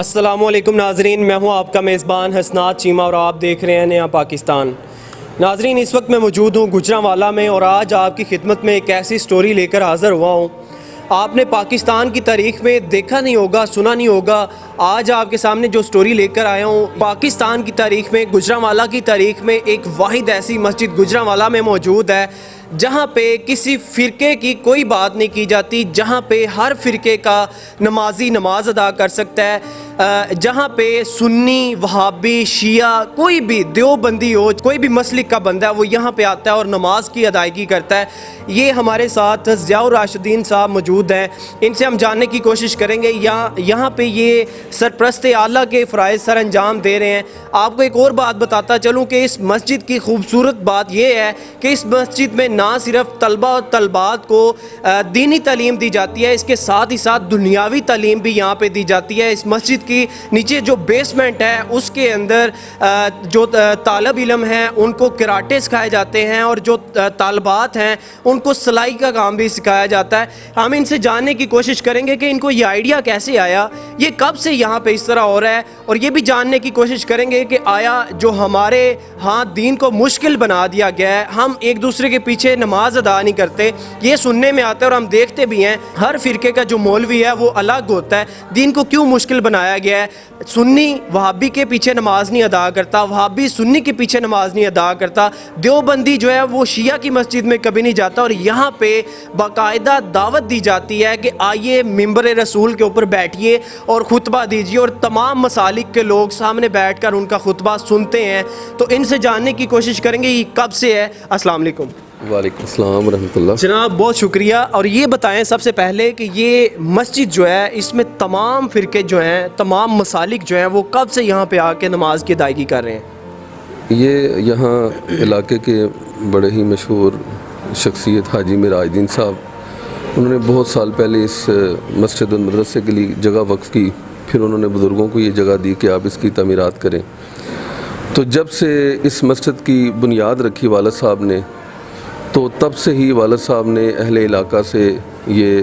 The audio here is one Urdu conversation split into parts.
السلام علیکم ناظرین، میں ہوں آپ کا میزبان حسنات چیمہ اور آپ دیکھ رہے ہیں نیا پاکستان۔ ناظرین، اس وقت میں موجود ہوں گجرانوالہ میں اور آج آپ کی خدمت میں ایک ایسی سٹوری لے کر حاضر ہوا ہوں آپ نے پاکستان کی تاریخ میں دیکھا نہیں ہوگا، سنا نہیں ہوگا۔ آج آپ کے سامنے جو سٹوری لے کر آیا ہوں پاکستان کی تاریخ میں، گجرانوالہ کی تاریخ میں ایک واحد ایسی مسجد گجرانوالہ میں موجود ہے جہاں پہ کسی فرقے کی کوئی بات نہیں کی جاتی، جہاں پہ ہر فرقے کا نمازی نماز ادا کر سکتا ہے، جہاں پہ سنی، وہابی، شیعہ، کوئی بھی دیوبندی ہو، کوئی بھی مسلک کا بندہ ہے وہ یہاں پہ آتا ہے اور نماز کی ادائیگی کرتا ہے۔ یہ ہمارے ساتھ ضیاء الراشدین صاحب موجود ہیں، ان سے ہم جاننے کی کوشش کریں گے یہاں پہ یہ سرپرست اعلیٰ کے فرائض سر انجام دے رہے ہیں۔ آپ کو ایک اور بات بتاتا چلوں کہ اس مسجد کی خوبصورت بات یہ ہے کہ اس مسجد میں نہ صرف طلبہ اور طلبات کو دینی تعلیم دی جاتی ہے، اس کے ساتھ ہی ساتھ دنیاوی تعلیم بھی یہاں پہ دی جاتی ہے۔ اس مسجد کی نیچے جو بیسمنٹ ہے اس کے اندر جو طالب علم ہیں ان کو کراٹے سکھائے جاتے ہیں اور جو طالبات ہیں ان کو سلائی کا کام بھی سکھایا جاتا ہے۔ ہم ان سے جاننے کی کوشش کریں گے کہ ان کو یہ آئیڈیا کیسے آیا، یہ کب سے یہاں پہ اس طرح ہو رہا ہے، اور یہ بھی جاننے کی کوشش کریں گے کہ آیا جو ہمارے ہاں دین کو مشکل بنا دیا گیا ہے، ہم ایک دوسرے کے پیچھے نماز ادا نہیں کرتے، یہ سننے میں آتا ہے اور ہم دیکھتے بھی ہیں ہر فرقے کا جو مولوی ہے وہ الگ ہوتا ہے، دین کو کیوں مشکل بنایا گیا ہے؟ سنی وہابی کے پیچھے نماز نہیں ادا کرتا، وہابی سنی کے پیچھے نماز نہیں ادا کرتا، دیوبندی جو ہے وہ شیعہ کی مسجد میں کبھی نہیں جاتا، اور یہاں پہ باقاعدہ دعوت دی جاتی ہے کہ آئیے ممبر رسول کے اوپر بیٹھیے اور خطبہ دیجیے، اور تمام مسالک کے لوگ سامنے بیٹھ کر ان کا خطبہ سنتے ہیں۔ تو ان سے جاننے کی کوشش کریں گے یہ کب سے ہے۔ السلام علیکم۔ وعلیکم السلام ورحمۃ اللہ۔ جناب بہت شکریہ، اور یہ بتائیں سب سے پہلے کہ یہ مسجد جو ہے اس میں تمام فرقے جو ہیں، تمام مسالک جو ہیں وہ کب سے یہاں پہ آ کے نماز کی ادائیگی کر رہے ہیں؟ یہ یہاں علاقے کے بڑے ہی مشہور شخصیت حاجی معراج الدین صاحب، انہوں نے بہت سال پہلے اس مسجد المدرسے کے لیے جگہ وقف کی، پھر انہوں نے بزرگوں کو یہ جگہ دی کہ آپ اس کی تعمیرات کریں۔ تو جب سے اس مسجد کی بنیاد رکھی والد صاحب نے، تو تب سے ہی والد صاحب نے اہل علاقہ سے یہ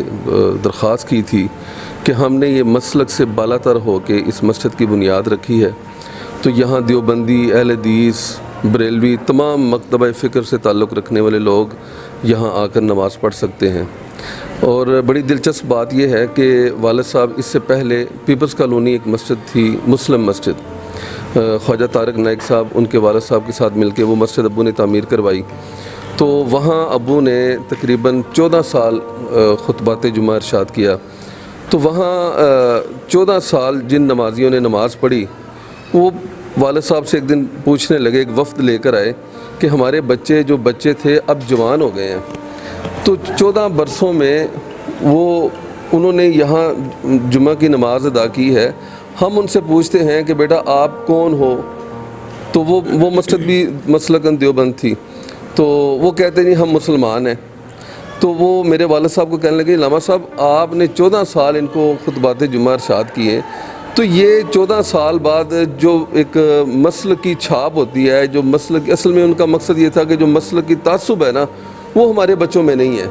درخواست کی تھی کہ ہم نے یہ مسلک سے بالا تر ہو کے اس مسجد کی بنیاد رکھی ہے، تو یہاں دیوبندی، اہل حدیث، بریلوی، تمام مکتبہ فکر سے تعلق رکھنے والے لوگ یہاں آ کر نماز پڑھ سکتے ہیں۔ اور بڑی دلچسپ بات یہ ہے کہ والد صاحب اس سے پہلے پیپلز کالونی ایک مسجد تھی، مسلم مسجد، خواجہ طارق نائک صاحب ان کے والد صاحب کے ساتھ مل کے وہ مسجد ابو نے تعمیر کروائی، تو وہاں ابو نے تقریباً 14 سال خطبات جمعہ ارشاد کیا۔ تو وہاں 14 سال جن نمازیوں نے نماز پڑھی وہ والد صاحب سے ایک دن پوچھنے لگے، ایک وفد لے کر آئے کہ ہمارے بچے جو بچے تھے اب جوان ہو گئے ہیں، تو 14 برسوں میں انہوں نے یہاں جمعہ کی نماز ادا کی ہے، ہم ان سے پوچھتے ہیں کہ بیٹا آپ کون ہو؟ تو وہ مسجد بھی مسلکاً دیوبند تھی، تو وہ کہتے ہیں ہم مسلمان ہیں۔ تو وہ میرے والد صاحب کو کہنے لگے علامہ صاحب آپ نے 14 سال ان کو خطبات جمعہ ارشاد کیے، تو یہ 14 سال بعد جو ایک مسلک کی چھاپ ہوتی ہے، جو مسلک اصل میں ان کا مقصد یہ تھا کہ جو مسلک کی تعصب ہے نا وہ ہمارے بچوں میں نہیں ہے۔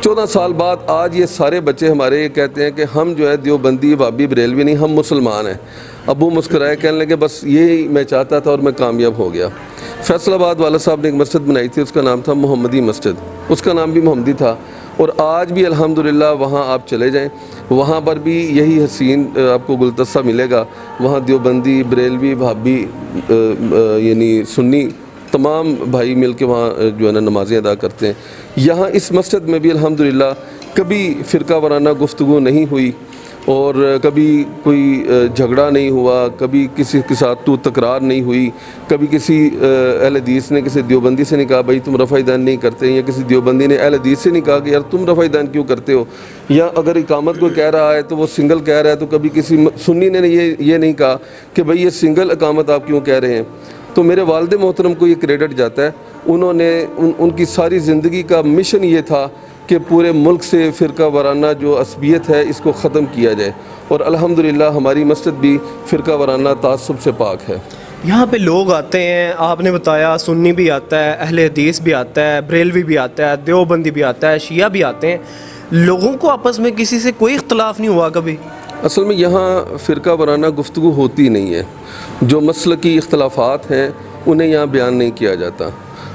14 سال بعد آج یہ سارے بچے ہمارے یہ کہتے ہیں کہ ہم جو ہے دیوبندی، وہابی، بریلوی نہیں، ہم مسلمان ہیں۔ ابو مسکرائے کہنے لگے بس یہی میں چاہتا تھا اور میں کامیاب ہو گیا۔ فیصل آباد والد صاحب نے ایک مسجد بنائی تھی، اس کا نام تھا محمدی مسجد، اس کا نام بھی محمدی تھا، اور آج بھی الحمدللہ وہاں آپ چلے جائیں وہاں پر بھی یہی حسین آپ کو گلدستہ ملے گا، وہاں دیوبندی، بریلوی، وہابی یعنی سنی تمام بھائی مل کے وہاں جو ہے نا نمازیں ادا کرتے ہیں۔ یہاں اس مسجد میں بھی الحمدللہ کبھی فرقہ وارانہ گفتگو نہیں ہوئی، اور کبھی کوئی جھگڑا نہیں ہوا، کبھی کسی کے ساتھ تو تکرار نہیں ہوئی، کبھی کسی اہل حدیث نے کسی دیوبندی سے نہیں کہا بھائی تم رفع دین نہیں کرتے، یا کسی دیوبندی نے اہل حدیث سے نہیں کہا کہ یار تم رفع دین کیوں کرتے ہو، یا اگر اقامت کوئی کہہ رہا ہے تو وہ سنگل کہہ رہا ہے تو کبھی کسی سنی نے یہ نہیں کہا کہ بھئی یہ سنگل اقامت آپ کیوں کہہ رہے ہیں۔ تو میرے والد محترم کو یہ کریڈٹ جاتا ہے، انہوں نے ان کی ساری زندگی کا مشن یہ تھا کہ پورے ملک سے فرقہ وارانہ جو عصبیت ہے اس کو ختم کیا جائے، اور الحمدللہ ہماری مسجد بھی فرقہ وارانہ تعصب سے پاک ہے۔ یہاں پہ لوگ آتے ہیں، آپ نے بتایا سنی بھی آتا ہے، اہل حدیث بھی آتا ہے، بریلوی بھی آتا ہے، دیوبندی بھی آتا ہے، شیعہ بھی آتے ہیں، لوگوں کو آپس میں کسی سے کوئی اختلاف نہیں ہوا کبھی؟ اصل میں یہاں فرقہ وارانہ گفتگو ہوتی نہیں ہے. جو مسلکی اختلافات ہیں انہیں یہاں بیان نہیں کیا جاتا.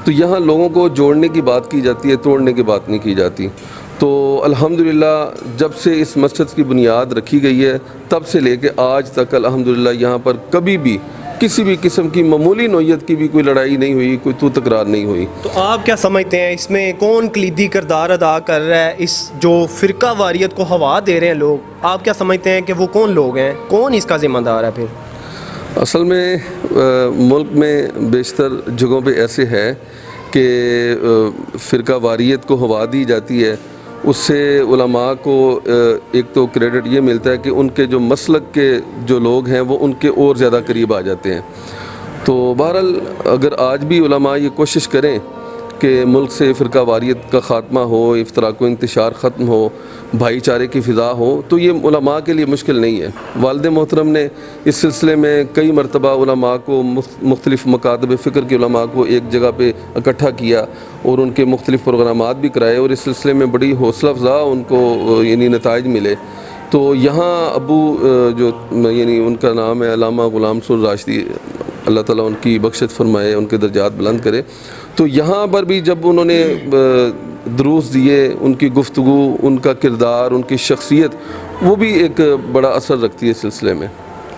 تو یہاں لوگوں کو جوڑنے کی بات کی جاتی ہے, توڑنے کی بات نہیں کی جاتی. تو الحمدللہ جب سے اس مسجد کی بنیاد رکھی گئی ہے تب سے لے کے آج تک الحمدللہ یہاں پر کبھی بھی کسی بھی قسم کی معمولی نوعیت کی بھی کوئی لڑائی نہیں ہوئی, کوئی تو تکرار نہیں ہوئی. تو آپ کیا سمجھتے ہیں اس میں کون کلیدی کردار ادا کر رہا ہے, اس جو فرقہ واریت کو ہوا دے رہے ہیں لوگ, آپ کیا سمجھتے ہیں کہ وہ کون لوگ ہیں, کون اس کا ذمہ دار ہے پھر؟ اصل میں ملک میں بیشتر جگہوں پہ ایسے ہے کہ فرقہ واریت کو ہوا دی جاتی ہے. اس سے علماء کو ایک تو کریڈٹ یہ ملتا ہے کہ ان کے جو مسلک کے جو لوگ ہیں وہ ان کے اور زیادہ قریب آ جاتے ہیں. تو بہرحال اگر آج بھی علماء یہ کوشش کریں کہ ملک سے فرقہ واریت کا خاتمہ ہو, افتراق و انتشار ختم ہو, بھائی چارے کی فضا ہو, تو یہ علماء کے لیے مشکل نہیں ہے. والد محترم نے اس سلسلے میں کئی مرتبہ علماء کو, مختلف مکاتب فکر کے علماء کو ایک جگہ پہ اکٹھا کیا اور ان کے مختلف پروگرامات بھی کرائے, اور اس سلسلے میں بڑی حوصلہ افزا ان کو یعنی نتائج ملے. تو یہاں ابو جو یعنی ان کا نام ہے علامہ غلام سر راشدی, اللہ تعالیٰ ان کی بخشت فرمائے, ان کے درجات بلند کرے. تو یہاں پر بھی جب انہوں نے دروس دیے, ان کی گفتگو, ان کا کردار, ان کی شخصیت, وہ بھی ایک بڑا اثر رکھتی ہے اس سلسلے میں.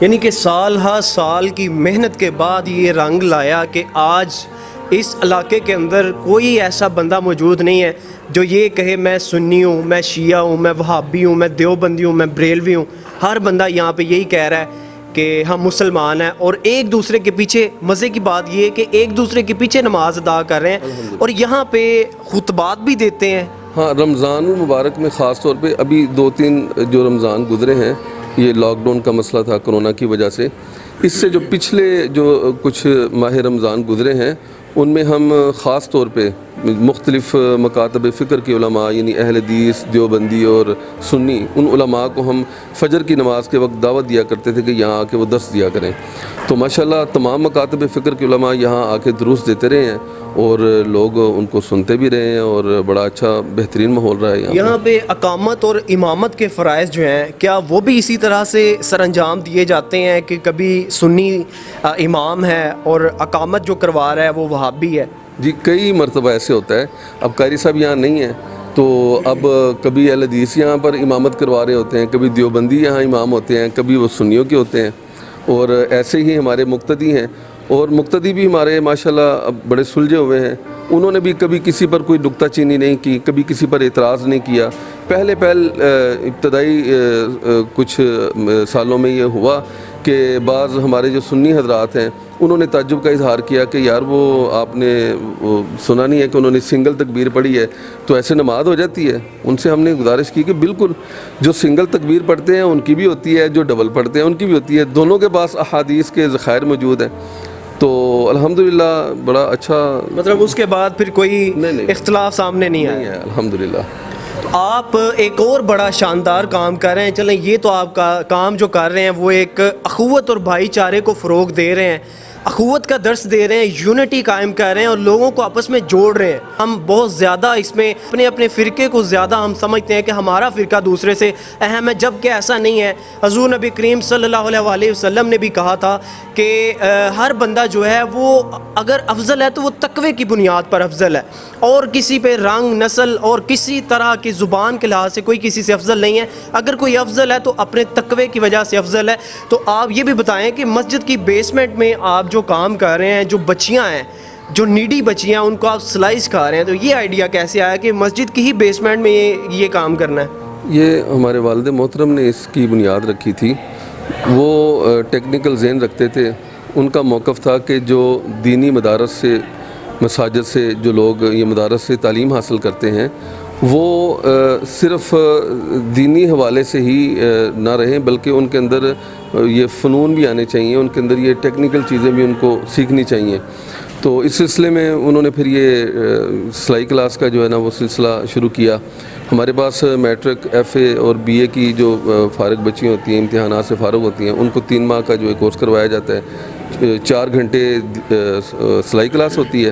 یعنی کہ سال ہا سال کی محنت کے بعد یہ رنگ لایا کہ آج اس علاقے کے اندر کوئی ایسا بندہ موجود نہیں ہے جو یہ کہے میں سنی ہوں, میں شیعہ ہوں, میں وہابی ہوں, میں دیوبندی ہوں, میں بریلوی ہوں. ہر بندہ یہاں پہ یہی کہہ رہا ہے کہ ہم مسلمان ہیں, اور ایک دوسرے کے پیچھے, مزے کی بات یہ ہے کہ ایک دوسرے کے پیچھے نماز ادا کر رہے ہیں اور یہاں پہ خطبات بھی دیتے ہیں. ہاں, رمضان المبارک میں خاص طور پہ ابھی 2-3 جو رمضان گزرے ہیں, یہ لاک ڈاؤن کا مسئلہ تھا کرونا کی وجہ سے, اس سے جو پچھلے جو کچھ ماہ رمضان گزرے ہیں ان میں ہم خاص طور پہ مختلف مکاتب فکر کے علماء یعنی اہل حدیث, دیوبندی اور سنی, ان علماء کو ہم فجر کی نماز کے وقت دعوت دیا کرتے تھے کہ یہاں آ کے وہ درس دیا کریں. تو ماشاءاللہ تمام مکاتب فکر کے علماء یہاں آ کے دروس دیتے رہے ہیں اور لوگ ان کو سنتے بھی رہے ہیں, اور بڑا اچھا بہترین ماحول رہا ہے یہاں پہ. اقامت اور امامت کے فرائض جو ہیں کیا وہ بھی اسی طرح سے سر انجام دیے جاتے ہیں کہ کبھی سنی امام ہے اور اقامت جو کروا رہا ہے وہ وہابی ہے؟ جی, کئی مرتبہ ایسے ہوتا ہے. اب قاری صاحب یہاں نہیں ہیں تو اب کبھی اہل حدیث یہاں پر امامت کروا رہے ہوتے ہیں, کبھی دیوبندی یہاں امام ہوتے ہیں, کبھی وہ سنیوں کے ہوتے ہیں, اور ایسے ہی ہمارے مقتدی ہیں. اور مقتدی بھی ہمارے ماشاءاللہ اب بڑے سلجھے ہوئے ہیں, انہوں نے بھی کبھی کسی پر کوئی نکتہ چینی نہیں کی, کبھی کسی پر اعتراض نہیں کیا. پہلے ابتدائی کچھ سالوں میں یہ ہوا کہ بعض ہمارے جو سنی حضرات ہیں انہوں نے تعجب کا اظہار کیا کہ یار وہ آپ نے سنا نہیں ہے کہ انہوں نے سنگل تکبیر پڑھی ہے تو ایسے نماز ہو جاتی ہے. ان سے ہم نے گزارش کی کہ بالکل جو سنگل تکبیر پڑھتے ہیں ان کی بھی ہوتی ہے, جو ڈبل پڑھتے ہیں ان کی بھی ہوتی ہے, دونوں کے پاس احادیث کے ذخائر موجود ہیں. تو الحمدللہ بڑا اچھا, مطلب اس کے بعد پھر کوئی اختلاف سامنے نہیں آیا ہے الحمدللہ. آپ ایک اور بڑا شاندار کام کر رہے ہیں. چلیں یہ تو آپ کا کام جو کر رہے ہیں وہ ایک اخوت اور بھائی چارے کو فروغ دے رہے ہیں, اخوت کا درس دے رہے ہیں, یونٹی قائم کر رہے ہیں اور لوگوں کو آپس میں جوڑ رہے ہیں. ہم بہت زیادہ اس میں اپنے فرقے کو زیادہ ہم سمجھتے ہیں کہ ہمارا فرقہ دوسرے سے اہم ہے, جبکہ ایسا نہیں ہے. حضور نبی کریم صلی اللہ علیہ وسلم نے بھی کہا تھا کہ ہر بندہ جو ہے وہ اگر افضل ہے تو وہ تقوی کی بنیاد پر افضل ہے, اور کسی پہ رنگ, نسل اور کسی طرح کی زبان کے لحاظ سے کوئی کسی سے افضل نہیں ہے. اگر کوئی افضل ہے تو اپنے تقوی کی وجہ سے افضل ہے. تو آپ یہ بھی بتائیں کہ مسجد کی بیسمنٹ میں آپ جو کام کر رہے ہیں, جو بچیاں ہیں, جو نیڈی بچیاں, ان کو آپ سلائس کھا رہے ہیں, تو یہ آئیڈیا کیسے آیا کہ مسجد کی ہی بیسمنٹ میں یہ کام کرنا ہے؟ یہ ہمارے والد محترم نے اس کی بنیاد رکھی تھی. وہ ٹیکنیکل ذہن رکھتے تھے. ان کا موقف تھا کہ جو دینی مدارس سے, مساجد سے جو لوگ یہ مدارس سے تعلیم حاصل کرتے ہیں وہ صرف دینی حوالے سے ہی نہ رہیں بلکہ ان کے اندر یہ فنون بھی آنے چاہیے, ان کے اندر یہ ٹیکنیکل چیزیں بھی ان کو سیکھنی چاہیے. تو اس سلسلے میں انہوں نے پھر یہ سلائی کلاس کا جو ہے نا وہ سلسلہ شروع کیا. ہمارے پاس میٹرک, ایف اے اور بی اے کی جو فارغ بچیاں ہوتی ہیں, امتحانات سے فارغ ہوتی ہیں, ان کو 3 ماہ کا جو کورس کروایا جاتا ہے. 4 گھنٹے سلائی کلاس ہوتی ہے,